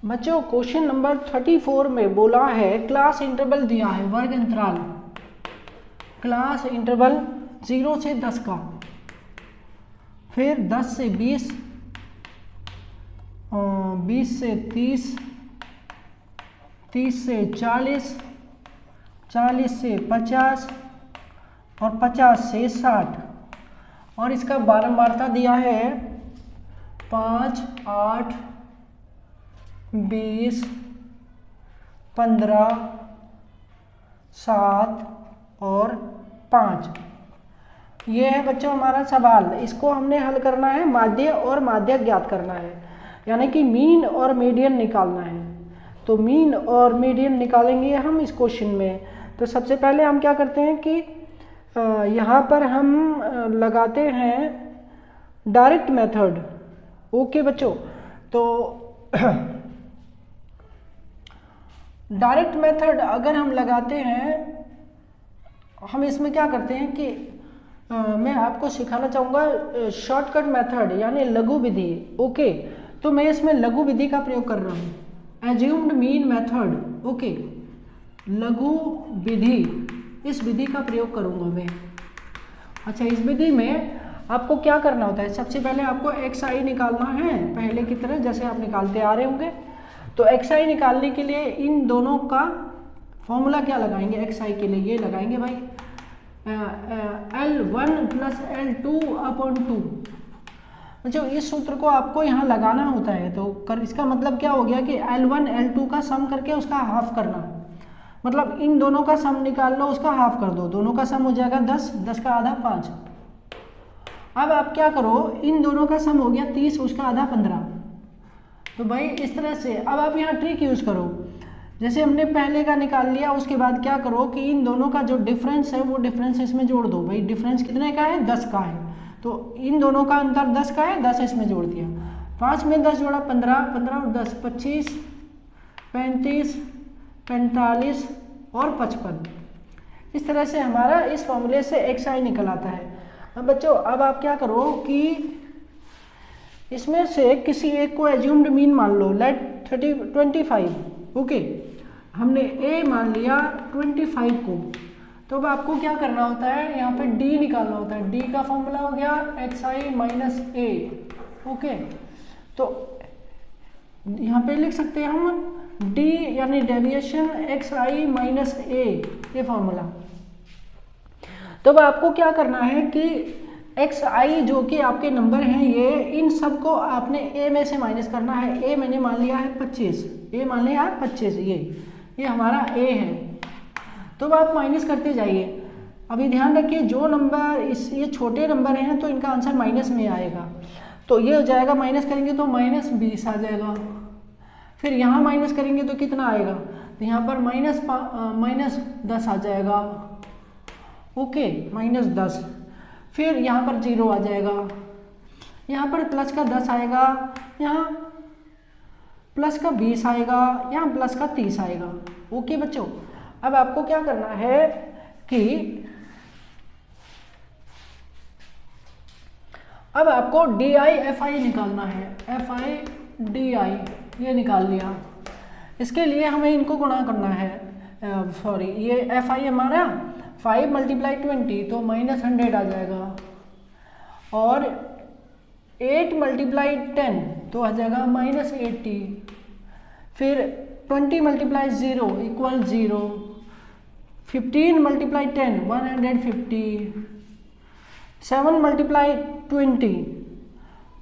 बच्चों question number 34 में बोला है क्लास इंटरवल दिया है, वर्ग अंतराल क्लास इंटरवल 0 से 10 का, फिर 10 से 20, 20 से 30, 30 से 40, 40 से 50 और 50 से 60, और इसका बारंबारता दिया है 5, 8, 20, 15, 7 और 5। ये है बच्चों हमारा सवाल। इसको हमने हल करना है, माध्य और माध्यक ज्ञात करना है, यानी कि मीन और मीडियन निकालना है। तो मीन और मीडियन निकालेंगे हम इस क्वेश्चन में। तो सबसे पहले हम क्या करते हैं कि यहाँ पर हम लगाते हैं डायरेक्ट मेथड। ओके बच्चों, तो डायरेक्ट मेथड अगर हम लगाते हैं, हम इसमें क्या करते हैं कि मैं आपको सिखाना चाहूँगा शॉर्टकट मेथड यानी लघु विधि। ओके, तो मैं इसमें लघु विधि का प्रयोग कर रहा हूँ, एज्यूम्ड मीन मेथड। ओके, लघु विधि, इस विधि का प्रयोग करूँगा मैं। अच्छा, इस विधि में आपको क्या करना होता है, सबसे पहले आपको xi निकालना है, पहले की तरह जैसे आप निकालते आ रहे होंगे। तो xi निकालने के लिए इन दोनों का फॉर्मूला क्या लगाएंगे, xi के लिए ये लगाएंगे भाई L1 प्लस L2 अपॉन 2। जो इस सूत्र को आपको यहाँ लगाना होता है, तो इसका मतलब क्या हो गया कि L1 L2 का सम करके उसका हाफ करना, मतलब इन दोनों का सम निकाल लो, उसका हाफ कर दो, दोनों का सम हो जाएगा 10, 10 का आधा 5। अब आप क्या करो, इन दोनों का सम हो गया 30, उसका आधा 15। तो भाई इस तरह से अब आप यहाँ ट्रिक यूज़ करो, जैसे हमने पहले का निकाल लिया, उसके बाद क्या करो कि इन दोनों का जो डिफरेंस है वो डिफरेंस इसमें जोड़ दो। भाई डिफरेंस कितने का है, 10 का है, तो इन दोनों का अंतर 10 का है, 10 इसमें जोड़ दिया। 5 में 10 जोड़ा 15, 15 और 10 25, 35, 45 और 55। इस तरह से हमारा इस फॉर्मूले से xi निकल आता है। अब बच्चों अब आप क्या करो कि इसमें से किसी एक को एज्यूम्ड मीन मान लो, लेट 25। ओके, हमने a मान लिया 25 को। तो अब आपको क्या करना होता है, यहाँ पे d निकालना होता है। d का फॉर्मूला हो गया xi माइनस a। ओके, तो यहाँ पे लिख सकते हैं हम d यानी डेविएशन xi माइनस a, ये फॉर्मूला। तो अब आपको क्या करना है कि xi जो कि आपके नंबर हैं, ये इन सब को आपने a में से माइनस करना है। a मैंने मान लिया है 25, a मान लिया है 25, ये हमारा a है। तो अब आप माइनस करते जाइए। अभी ध्यान रखिए, जो नंबर ये छोटे नंबर हैं तो इनका आंसर माइनस में आएगा। तो ये हो जाएगा, माइनस करेंगे तो -20 आ जाएगा। फिर यहाँ माइनस करेंगे तो कितना आएगा, तो यहाँ पर -10 आ जाएगा। ओके, -10। फिर यहाँ पर 0 आ जाएगा, यहाँ पर प्लस का 10 आएगा, यहाँ प्लस का 20 आएगा, यहाँ प्लस का 30 आएगा। ओके बच्चों, अब आपको क्या करना है कि अब आपको DI FI निकालना है, FI DI ये निकाल लिया। इसके लिए हमें इनको गुणा करना है, सॉरी ये FI हमारा 5 × 20 तो -100 आ जाएगा, और 8 × 10 तो आ जाएगा -80। फिर 20 × 0 = 0, 15 × 10 150, 7 × 20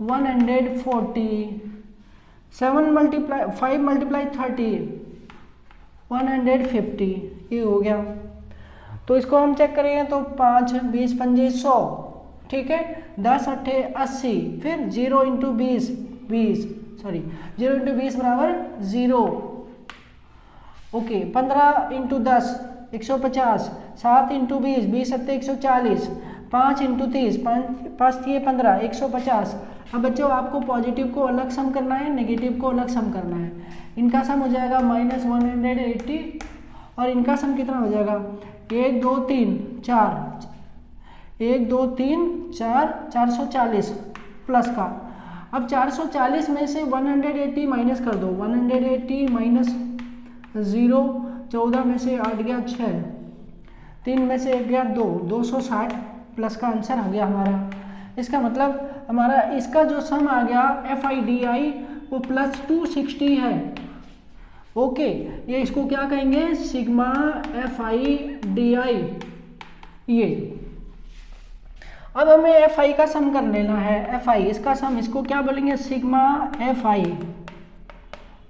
140, 5 × 30 150, ये हो गया। तो इसको हम चेक करेंगे तो 5, 20, 5 100, ठीक है, 10 8 80, फिर 0 × 20 सॉरी 0 × 20 बराबर 0। ओके, 15 × 10 150, 7 × 20 20 7 140, 5 × 30 5 3 15 150। अब बच्चों आपको पॉजिटिव को अलग सम करना है, नेगेटिव को अलग सम करना है। इनका सम हो जाएगा -180 और इनका सम कितना हो जाएगा, 1 2 3 4 1 2 3 4 440 प्लस का। अब 440 में से 180 माइनस कर दो, 180 माइनस 0, 14 में से 8 गया 6, 3 में से 1 गया 2, 260 प्लस का आंसर आ गया हमारा। इसका मतलब हमारा इसका जो सम आ गया FIDI वो प्लस 260 है। ओके, ये इसको क्या कहेंगे, सिग्मा FIDI। ये अब हमें FI का सम कर लेना है, FI इसका सम, इसको क्या बोलेंगे, सिग्मा FI।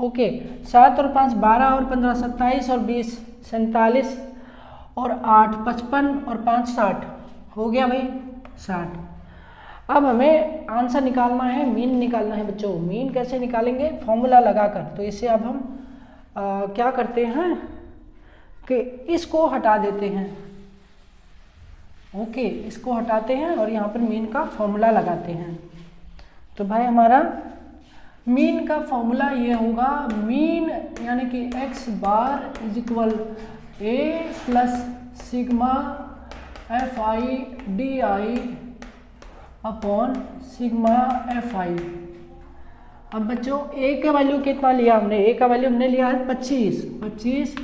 ओके, 7 और 5 12 और 15 27 और 20 47 और 8 55 और 5 60 हो गया भाई 60। अब हमें आंसर निकालना है, मीन निकालना है बच्चों। मीन कैसे निकालेंगे, फॉर्मूला लगाकर। तो इससे अब हम क्या करते हैं कि इसको हटा देते हैं। ओके, इसको हटाते हैं और यहाँ पर मीन का फॉर्मूला लगाते हैं। तो भाई हमारा मीन का फॉर्मूला ये होगा, मीन यानी कि x bar is equal a plus sigma FIDI upon sigma FI। अब बच्चों a का वैल्यू कितना लिया हमने, a का वैल्यू हमने लिया है 25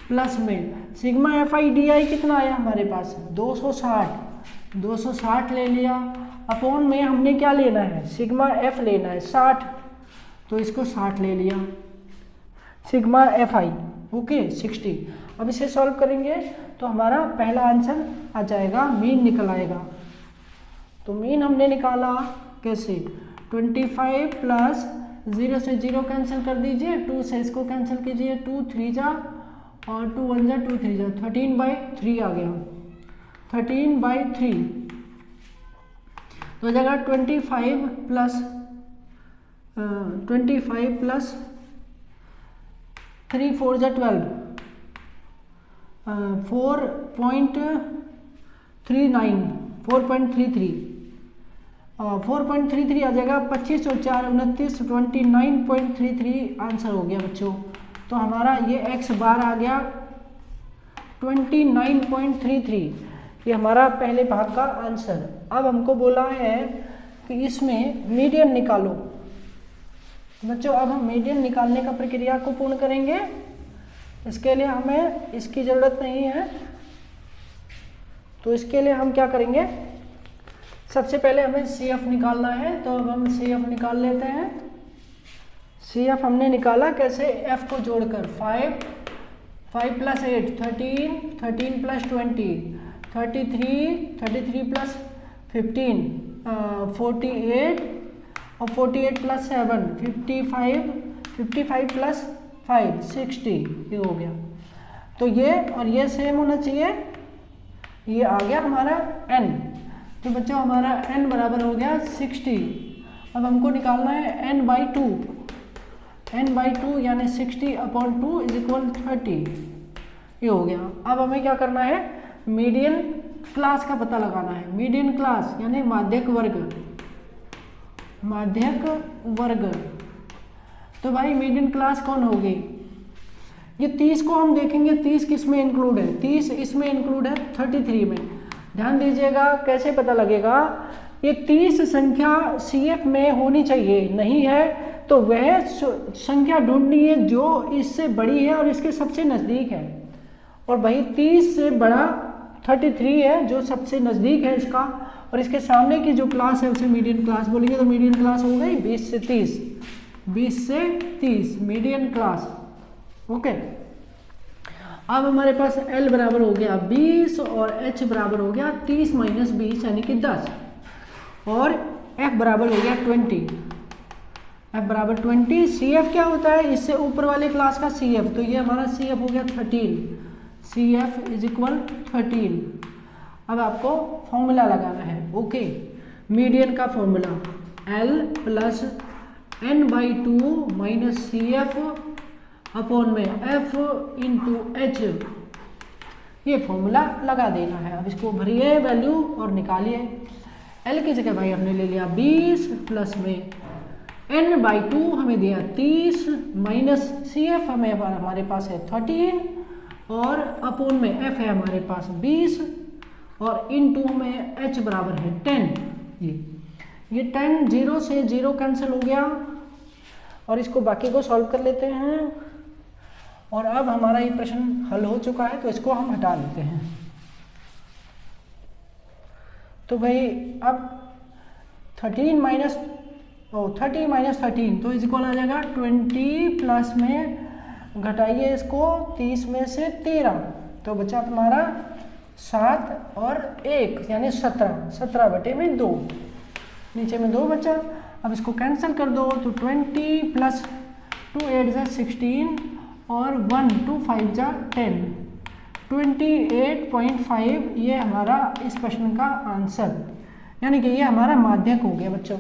प्लस में सिग्मा FIDI कितना आया हमारे पास 260 ले लिया, अपॉन में हमने क्या लेना है, सिग्मा f लेना है 60, तो इसको 60 ले लिया, सिग्मा FI ओके 60। अब इसे सॉल्व करेंगे तो हमारा पहला आंसर आ जाएगा, मीन निकल आएगा। तो मीन हमने निकाला कैसे, 25 प्लस 0 से 0 कैंसिल कर दीजिए, 2 से इसको कैंसिल कीजिए, 2 3 जा और 2 1 जा 2 3 जा, 13/3 आ गया, 13/3। तो जगह 25 प्लस 3 4 जा 12, 4.33 आ जाएगा, 25 और 4 29, 29.33 आंसर हो गया बच्चों। तो हमारा ये x बार आ गया 29.33, ये हमारा पहले भाग का आंसर। अब हमको बोला है कि इसमें मीडियन निकालो बच्चों। अब हम मीडियन निकालने का प्रक्रिया को पूर्ण करेंगे। इसके लिए हमें इसकी ज़रूरत नहीं है, तो इसके लिए हम क्या करेंगे, सबसे पहले हमें CF निकालना है। तो अब हम CF निकाल लेते हैं। CF हमने निकाला कैसे, F को जोड़कर, 5 प्लस 8 13, 13 प्लस 20 33 प्लस 15 48 और 48 प्लस 7 55 प्लस 5 60, ये हो गया। तो ये और ये सेम होना चाहिए, ये आ गया हमारा n। तो बच्चों हमारा n बराबर हो गया 60। अब हमको निकालना है n/2, n/2 यानी 60/2 इज इक्वल 30, ये हो गया। अब हमें क्या करना है, मीडियन क्लास का पता लगाना है। मीडियन क्लास यानी माध्यक वर्ग। तो भाई मीडियन क्लास कौन होगी, ये 30 को हम देखेंगे, 30 किस में इंक्लूड है, 30 इसमें इंक्लूड है 33 में। ध्यान दीजिएगा कैसे पता लगेगा, ये 30 संख्या CF में होनी चाहिए, नहीं है तो वह संख्या ढूंढनी है जो इससे बड़ी है और इसके सबसे नज़दीक है। और भाई 30 से बड़ा 33 है जो सबसे नज़दीक है इसका, और इसके सामने की जो क्लास है उसे मीडियन क्लास बोलेंगे। तो मीडियन क्लास हो गई 20 से 30 मीडियन क्लास। ओके, अब हमारे पास L बराबर हो गया 20 और H बराबर हो गया 30 माइनस 20 यानी कि 10, और F बराबर हो गया 20। F बराबर 20। CF क्या होता है, इससे ऊपर वाले क्लास का CF, तो ये हमारा CF हो गया 13, CF इज इक्वल 13। अब आपको फॉर्मूला लगाना है। ओके, मीडियन का formula L plus n/2 minus CF upon में F इंटू H, ये फॉर्मूला लगा देना है। अब इसको भरिए वैल्यू और निकालिए। L की जगह भाई हमने ले लिया 20 प्लस में n/2 हमें दिया 30 माइनस CF हमें हमारे पास है 13 और अपॉन में F है हमारे पास 20 और इंटू में H बराबर है 10। ये 10 0 से 0 कैंसिल हो गया और इसको बाकी को सॉल्व कर लेते हैं। और अब हमारा ये प्रश्न हल हो चुका है तो इसको हम हटा लेते हैं। तो भाई अब 30 माइनस 13 तो इज इक्वल आ जाएगा 20 प्लस में घटाइए इसको 30 में से 13 तो बचा तुम्हारा 7 और 1 यानी 17 बटे में 2, नीचे में 2 बचा। अब इसको कैंसिल कर दो तो 20 प्लस 2 8 जा 16 और 1 2 5 जा 10, 28.5 ये हमारा इस प्रश्न का आंसर, यानी कि ये हमारा माध्यक हो गया बच्चों।